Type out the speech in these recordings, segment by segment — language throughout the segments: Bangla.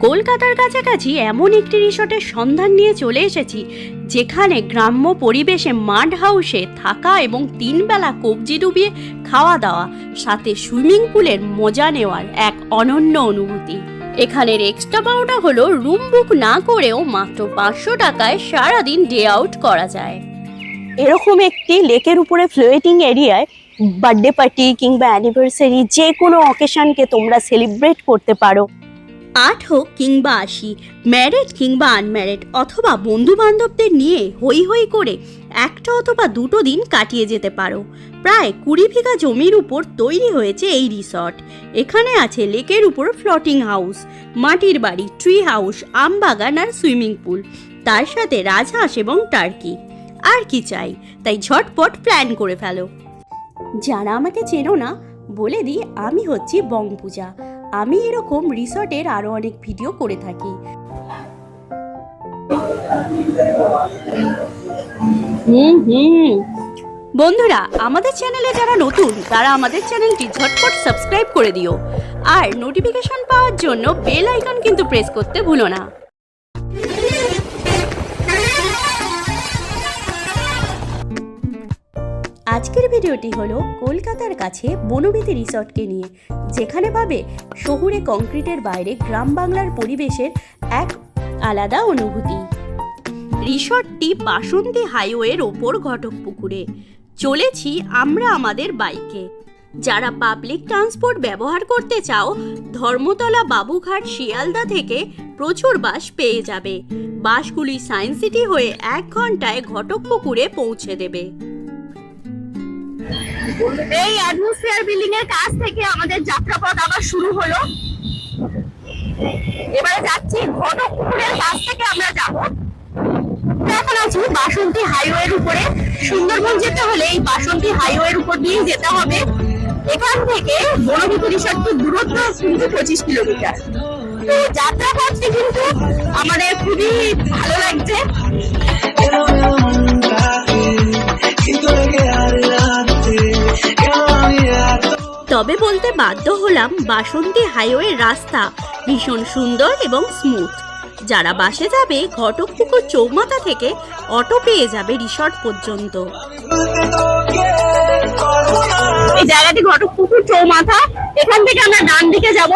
কলকাতার কাছাকাছি এমন একটি রিসর্টের সন্ধান নিয়ে চলে এসেছি যেখানে গ্রাম্য পরিবেশে মাড হাউসে থাকা এবং 3 বেলা কবজি ডুবিয়ে খাওয়া দাওয়া সাথে সুইমিং পুলের মজা নেওয়ার এক অনন্য অনুভূতি। এখানের এক্সট্রা পাওনা হলো রুম বুক না করেও মাত্র 500 টাকায় সারাদিন ডে আউট করা যায়। এরকম একটি লেকের উপরে ফ্লোটিং এরিয়ায় বার্থডে পার্টি কিংবা অ্যানিভার্সারি যে কোনো অকেশনকে তোমরা সেলিব্রেট করতে পারো। 8 হোক কিংবা 80, ম্যারিড কিংবা আনম্যারিড অথবা বন্ধু বান্ধবদের নিয়ে হই হই করে একটা অথবা 2 দিন কাটিয়ে যেতে পারো। প্রায় 20 বিঘা জমির উপর তৈরি হয়েছে এই রিসর্ট। এখানে আছে লেকের উপর ফ্লোটিং হাউস, মাটির বাড়ি, ট্রি হাউস, আম বাগান আর সুইমিং পুল, তার সাথে রাজহাঁস এবং টার্কি। আর কি চাই, তাই ঝটপট প্ল্যান করে ফেলো। যারা আমাকে চেনো না বলে দিই, আমি হচ্ছি বং পূজা। আমি এরকম রিসর্টের আরো অনেক ভিডিও করে থাকি। বন্ধুরা, আমাদের চ্যানেলে যারা নতুন তারা আমাদের চ্যানেলটি ঝটপট সাবস্ক্রাইব করে দিও আর নোটিফিকেশন পাওয়ার জন্য বেল আইকন কিন্তু প্রেস করতে ভুলো না। আজকের ভিডিওটি হলো কলকাতার কাছে বনবিথী রিসর্টকে নিয়ে, যেখানে পাবে শহুরে কংক্রিটের বাইরে গ্রাম বাংলার পরিবেশের এক আলাদা অনুভূতি। রিসর্টটি বাসন্তী হাইওয়ের ওপর ঘটকপুকুরে। চলেছি আমরা আমাদের বাইকে। যারা পাবলিক ট্রান্সপোর্ট ব্যবহার করতে চাও, ধর্মতলা, বাবুঘাট, শিয়ালদা থেকে প্রচুর বাস পেয়ে যাবে। বাসগুলি সায়েন্স সিটি হয়ে 1 ঘন্টায় ঘটকপুকুরে পৌঁছে দেবে। এই অ্যাটমসফিয়ার বিল্ডিং এর কাছ থেকে আমাদের যাত্রাপথ আবার শুরু হলো। এবারে যাচ্ছি ঘটকপুকুরের কাছ থেকে আমরা যাব। এখন আছি বাসন্তী হাইওয়ের উপরে। সুন্দরবন যেতে হলে এই বাসন্তী হাইওয়ের উপর দিয়ে যেতে হবে। এখান থেকে বনবিথী রিসর্টের দূরত্ব কিন্তু 25 কিলোমিটার। তো যাত্রাপথটি কিন্তু আমাদের খুবই ভালো লাগছে। তবে বলতে বাধ্য হলাম, বাসন্তী হাইওয়ের রাস্তা ভীষণ সুন্দর এবং স্মুথ। যারা বাসে যাবে, ঘটকপুকুর চৌমাথা থেকে অটো পেয়ে যাবে রিসর্ট পর্যন্ত। এই জায়গাটি ঘটকপুকুর চৌমাথা। এখান থেকে আমরা ডান দিকে যাব।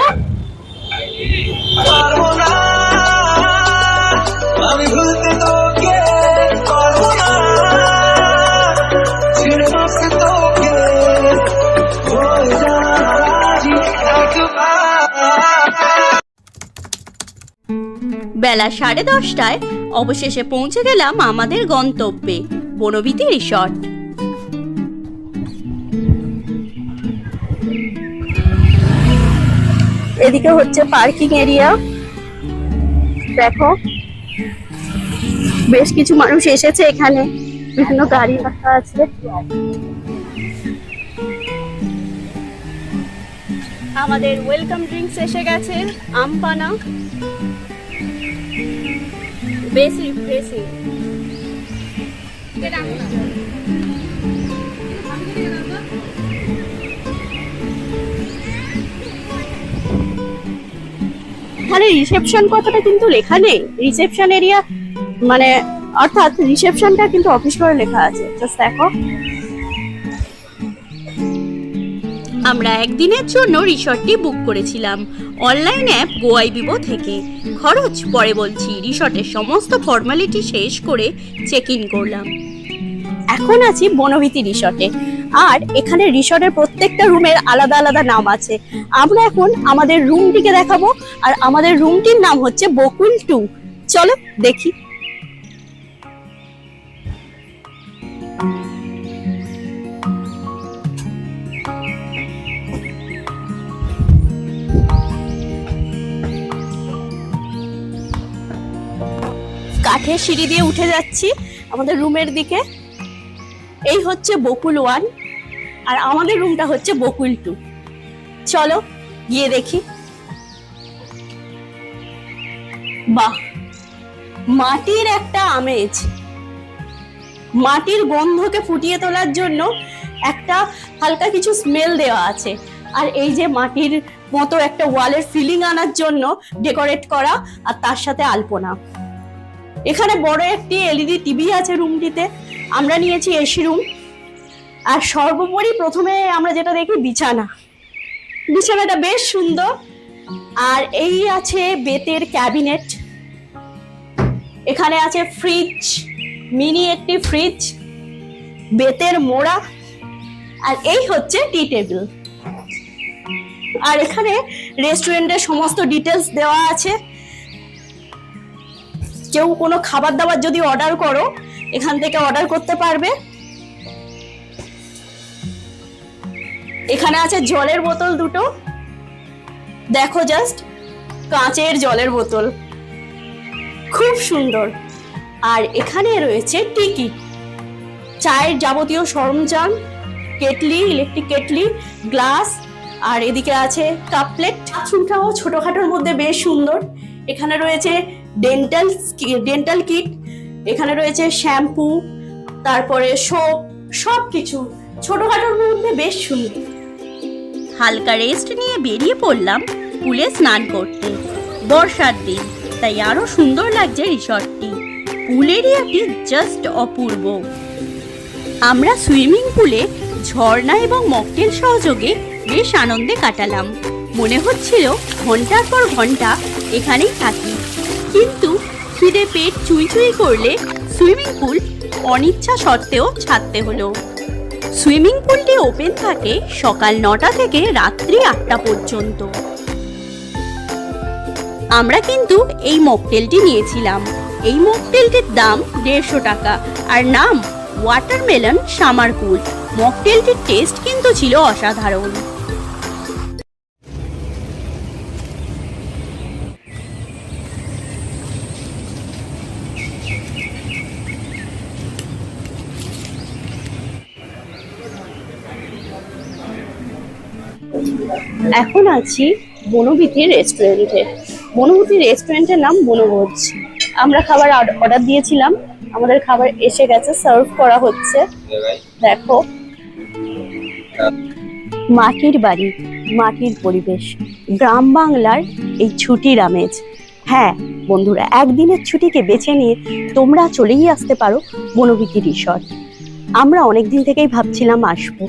বেলা 10:30টায় অবশেষে পৌঁছে গেলাম আমাদের গন্তব্যে, বনবিথী রিসর্ট। এদিকে হচ্ছে পার্কিং এরিয়া। দেখো বেশ কিছু মানুষ এসেছে, এখানে বিভিন্ন গাড়ি রাখা আছে। আমাদের ওয়েলকাম ড্রিঙ্কস এসে গেছে, আমপানা, বেশ রিফ্রেশিং। এখানে রিসেপশন কথাটা কিন্তু লেখা নেই। রিসেপশন এরিয়া মানে অর্থাৎ রিসেপশনটা কিন্তু অফিস করে লেখা আছে। জাস্ট দেখো। আমরা একদিনের জন্য রিসর্টটি বুক করেছিলাম অনলাইন অ্যাপ গোয়াইবিবো থেকে। খরচ পরে বলছি। রিসর্টের সমস্ত ফর্মালিটি শেষ করে চেক ইন করলাম। এখন আছি বনবিথী রিসর্টে। আর এখানে রিসর্টের প্রত্যেকটা রুমের আলাদা আলাদা নাম আছে। আমরা এখন আমাদের রুমটিকে দেখাবো, আর আমাদের রুমটির নাম হচ্ছে বকুল 2। চলো দেখি। কাঠের সিঁড়ি দিয়ে উঠে যাচ্ছি আমাদের রুমের দিকে। এই হচ্ছে বকুল 1 আর আমাদের রুমটা হচ্ছে বকুল 2। চলো গিয়ে দেখি। বাহ, মাটির একটা আমেজ। মাটির গন্ধকে ফুটিয়ে তোলার জন্য একটা হালকা কিছু স্মেল দেওয়া আছে। আর এই যে মাটির মতো একটা ওয়ালের ফিলিং আনার জন্য ডেকোরেট করা, আর তার সাথে আলপনা। এখানে বড় একটি এলইডি টিভি আছে রুমটিতে। আমরা নিয়েছি এসি রুম। আর সর্বোপরি প্রথমে আমরা যেটা দেখি বিছানাটা বেশ সুন্দর। আর এই আছে বেতের ক্যাবিনেট, এখানে আছে ফ্রিজ, মিনি একটি ফ্রিজ, বেতের মোড়া, আর এই হচ্ছে টি টেবিল। আর এখানে রেস্টুরেন্টের সমস্ত ডিটেলস দেওয়া আছে। কেউ কোনো খাবার দাবার যদি অর্ডার করো এখান থেকে অর্ডার করতে পারবে। এখানে আছে জলের বোতল দুটো, দেখো জাস্ট, কাঁচের জলের বোতল, খুব সুন্দর। আর এখানে রয়েছে টিকি, চায়ের যাবতীয় সরঞ্জাম, কেটলি, ইলেকট্রিক কেটলি, গ্লাস, আর এদিকে আছে কাপ প্লেট। বাথরুমটাও ছোটখাটোর মধ্যে বেশ সুন্দর। এখানে রয়েছে ডেন্টাল কিট, এখানে রয়েছে শ্যাম্পু, তারপরে সোপ, সবকিছু ছোটখাটোর মধ্যে বেশ সুন্দর। হালকা রেস্ট নিয়ে বেরিয়ে পড়লাম পুলে স্নান করতে। বর্ষার দিন, তাই আরো সুন্দর লাগছে রিসর্টটি। পুল এরিয়াটি জাস্ট অপূর্ব। আমরা সুইমিং পুলে ঝর্ণা এবং মকটেল সহযোগে বেশ আনন্দে কাটালাম। মনে হচ্ছিল ঘন্টার পর ঘন্টা এখানেই থাকি, কিন্তু খিদে পেট চুই করলে সুইমিং পুল অনিচ্ছা সত্ত্বেও ছাড়তে হলো। সুইমিং পুলটি ওপেন থাকে সকাল 9টা থেকে রাত্রি 8টা পর্যন্ত। আমরা কিন্তু এই মকটেলটি নিয়েছিলাম। এই মকটেলটির দাম 150 টাকা, আর নাম ওয়াটারমেলন সামার কুল। মকটেলটির টেস্ট কিন্তু ছিল অসাধারণ। এখন আছি বনবিথি রেস্টুরেন্টে। বনবিথি রেস্টুরেন্টের নাম বনভোজ। আমরা খাবার অর্ডার দিয়েছিলাম, আমাদের খাবার এসে গেছে, সার্ভ করা হচ্ছে। দেখো, মাটির বাড়ি, মাটির পরিবেশ, গ্রাম বাংলার এই ছুটির আমেজ। হ্যাঁ বন্ধুরা, একদিনের ছুটিকে বেছে নিয়ে তোমরা চলেই আসতে পারো বনবিথি রিসর্ট। আমরা অনেকদিন থেকেই ভাবছিলাম আসবো,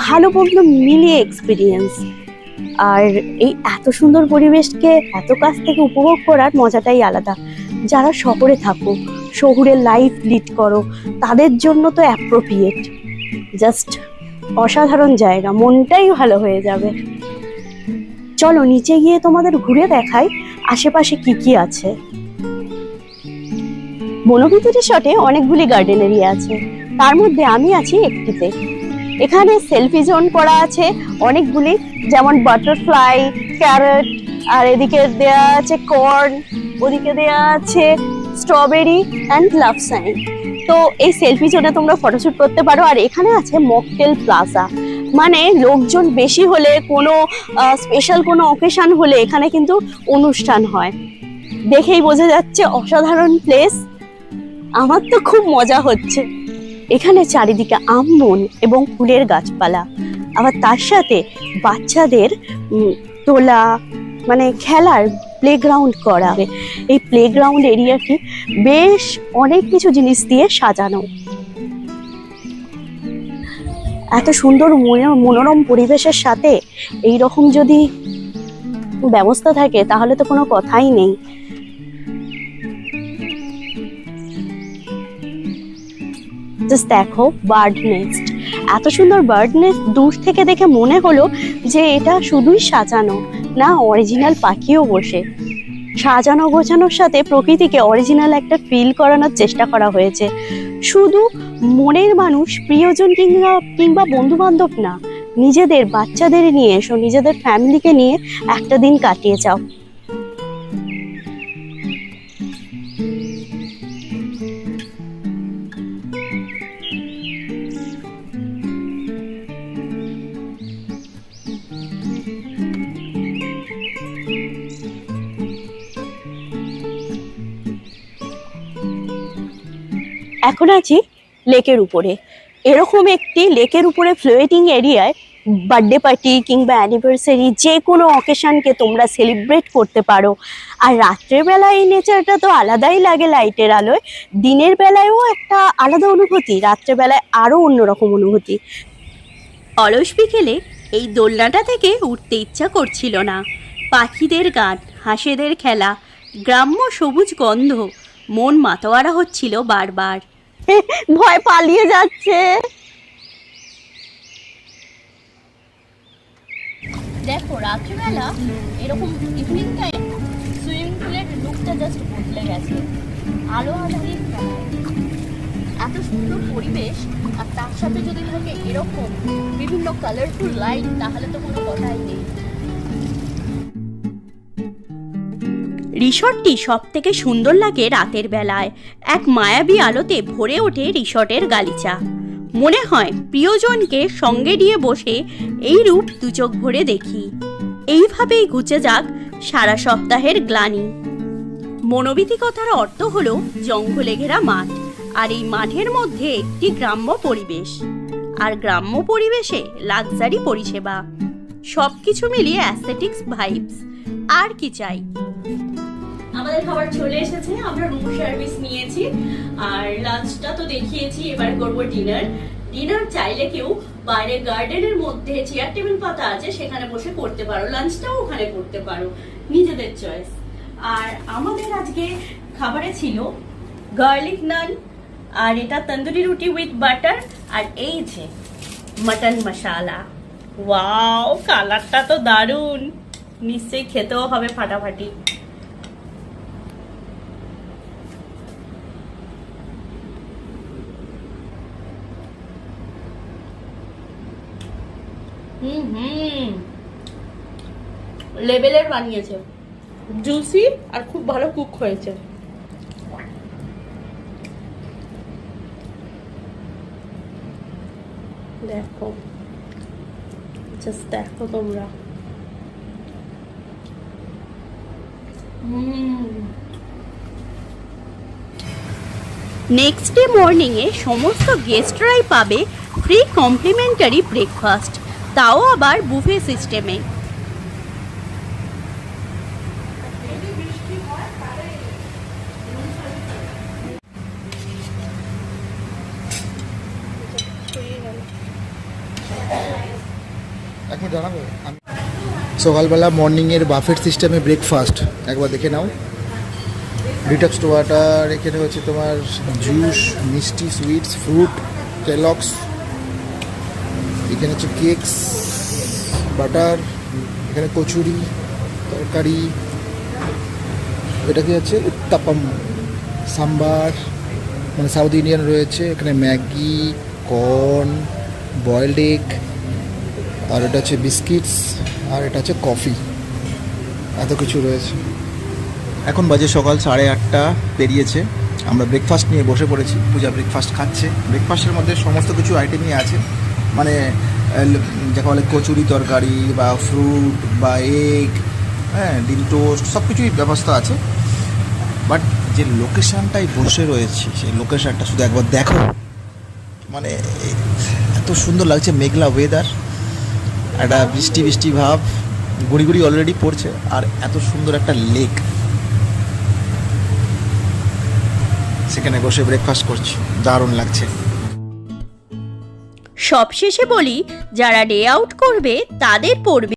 ভালো মন্দ মিলিয়ে এক্সপিরিয়েন্স। আর এই এত সুন্দর পরিবেশকে এত কাছ থেকে উপভোগ করার মজাটাই আলাদা। যারা শহরে থাকো, শহুরে লাইফ লিড করো, তাদের জন্য তো অ্যাপ্রোপ্রিয়েট। জাস্ট অসাধারণ জায়গা, মনটাই ভালো হয়ে যাবে। চলো নিচে গিয়ে তোমাদের ঘুরে দেখাই আশেপাশে কি কি আছে। বনবিথি রিসর্টে অনেকগুলি গার্ডেন এরিয়া আছে, তার মধ্যে আমি আছি একটিতে। এখানে সেলফি জোন করা আছে অনেকগুলি, যেমন বাটারফ্লাই, ক্যারট, আর এদিকে দেয়া আছে কর্ন, ওদিকে দেয়া আছে স্ট্রবেরি অ্যান্ড লাভ সাইন। তো এই সেলফি জোনে তোমরা ফটোশুট করতে পারো। আর এখানে আছে মকটেল প্লাজা, মানে লোকজন বেশি হলে, কোনো স্পেশাল কোনো অকেশন হলে এখানে কিন্তু অনুষ্ঠান হয়। দেখেই বোঝা যাচ্ছে অসাধারণ প্লেস। আমার তো খুব মজা হচ্ছে। এখানে চারিদিকে আম বন এবং ফুলের গাছপালা, আবার তার সাথে বাচ্চাদের তোলা, মানে খেলার প্লেগ্রাউন্ড করা। এই প্লেগ্রাউন্ড এরিয়াটি বেশ অনেক কিছু জিনিস দিয়ে সাজানো। এত সুন্দর মনোরম পরিবেশের সাথে এই রকম যদি ব্যবস্থা থাকে তাহলে তো কোনো কথাই নেই। জাস্ট দেখো, বার্ড নেস্ট, এত সুন্দর বার্ড নেস্ট দূর থেকে দেখে মনে হলো যে এটা শুধুই সাজানো না, অরিজিনাল পাখিও বসে। সাজানো গোছানোর সাথে প্রকৃতিকে অরিজিনাল একটা ফিল করানোর চেষ্টা করা হয়েছে। শুধু মনের মানুষ, প্রিয়জন কিংবা বন্ধু বান্ধব না, নিজেদের বাচ্চাদের নিয়ে এসো, নিজেদের ফ্যামিলিকে নিয়ে একটা দিন কাটিয়ে যাও। এখন আছি লেকের উপরে। এরকম একটি লেকের উপরে ফ্লোটিং এরিয়ায় বার্থডে পার্টি কিংবা অ্যানিভার্সারি যে কোনো অকেশনকে তোমরা সেলিব্রেট করতে পারো। আর রাত্রের বেলায় এই নেচারটা তো আলাদাই লাগে লাইটের আলোয়, দিনের বেলায়ও একটা আলাদা অনুভূতি, রাত্রের বেলায় আরও অন্যরকম অনুভূতি। অলস বিকেলে এই দোলনাটা থেকে উঠতে ইচ্ছা করছিল না। পাখিদের গান, হাঁসেদের খেলা, গ্রাম্য সবুজ গন্ধ, মন মাতোয়ারা হচ্ছিল বারবার। ভয় পালিয়ে যাচ্ছে। দেখো রাত্রিবেলা এরকম ইভিনিং টাইম সুইমিং পুলের লুকটা জাস্ট বদলে গেছে। আলো আধারির এত সুন্দর পরিবেশ, আর তার সাথে যদি থাকে এরকম বিভিন্ন কালারফুল লাইট, তাহলে তো কোনো কথাই নেই। রিসর্টটি সব থেকে সুন্দর লাগে রাতের বেলায়। এক মায়াবী আলোতে ভরে ওঠে রিসর্টের গালিচা। মনে হয় প্রিয়জনকে সঙ্গে নিয়ে বসে এই রূপ দুচোখ ভরে দেখি। এইভাবেই ঘুচে যাক সারা সপ্তাহের গ্লানি। মনোবিতিকতার অর্থ হলো জঙ্গলে ঘেরা মাঠ, আর এই মাঠের মধ্যে একটি গ্রাম্য পরিবেশ, আর গ্রাম্য পরিবেশে লাক্সারি পরিষেবা, সবকিছু মিলিয়ে অ্যাস্থেটিক্স ভাইবস। আর কি চাই। আমাদের খাবার চলে এসেছে, আমরা রুম সার্ভিস নিয়েছি, আর লাঞ্চটা তো দেখিয়েছি, এবার করবো ডিনার। ডিনার চাইলে কেউ বাইরে গার্ডেনের মধ্যে চেয়ার টেবিল পাতা আছে, সেখানে বসে করতে পারো, লাঞ্চটাও ওখানে করতে পারো, নিজেদের চয়েস। আর আমাদের আজকে খাবারে ছিল গার্লিক নান, আর এটা তন্দুরি রুটি উইথ বাটার, আর এই যে মটন মশালা। ওয়াও, কালারটা তো দারুণ, নিশ্চয়ই খেতেও হবে ফাটাফাটি। লেভেলের বানিয়েছে, জুসি আর খুব ভালো কুক হয়েছে। দেখো, জাস্ট দেখো তোমরা। নেক্সট ডে মর্নিংয়ে সমস্ত গেস্টরাই পাবে ফ্রি কমপ্লিমেন্টারি ব্রেকফাস্ট, তাও আবার বুফে সিস্টেমে। এখন জানাবো সকালবেলা মর্নিংয়ের বাফেট সিস্টেমে ব্রেকফাস্ট একবার দেখে নাও। ডিটক্স ওয়াটার, এখানে হচ্ছে তোমার জুস, মিষ্টি, সুইটস, ফ্রুট, কেলক্স, এখানে হচ্ছে কেকস, বাটার, এখানে কচুরি, তরকারি, এটা কি হচ্ছে উত্তাপাম, সাম্বার মানে সাউথ ইন্ডিয়ান রয়েছে, এখানে ম্যাগি, কর্ন, বয়েলড এগ, আর এটা হচ্ছে বিস্কিটস, আর এটা হচ্ছে কফি, এত কিছু রয়েছে। এখন বাজে সকাল 8:30 পেরিয়েছে, আমরা ব্রেকফাস্ট নিয়ে বসে পড়েছি। পূজা ব্রেকফাস্ট খাচ্ছে। ব্রেকফাস্টের মধ্যে সমস্ত কিছু আইটেমই আছে, মানে যাকে বলে কচুরি তরকারি বা ফ্রুট বা এগ, হ্যাঁ, ডিম টোস্ট, সব কিছুই ব্যবস্থা আছে। বাট যে লোকেশানটাই বসে রয়েছে, সেই লোকেশানটা শুধু একবার দেখো, মানে এত সুন্দর লাগছে। মেঘলা ওয়েদার, একটা বৃষ্টি বৃষ্টি ভাব, গুড়ি গুড়ি অলরেডি পড়ছে, আর এত সুন্দর একটা লেক, সেখানে বসে ব্রেকফাস্ট করছি, দারুণ লাগছে। সবশেষে বলি, যারা ডে আউট করবে তাদের পড়বে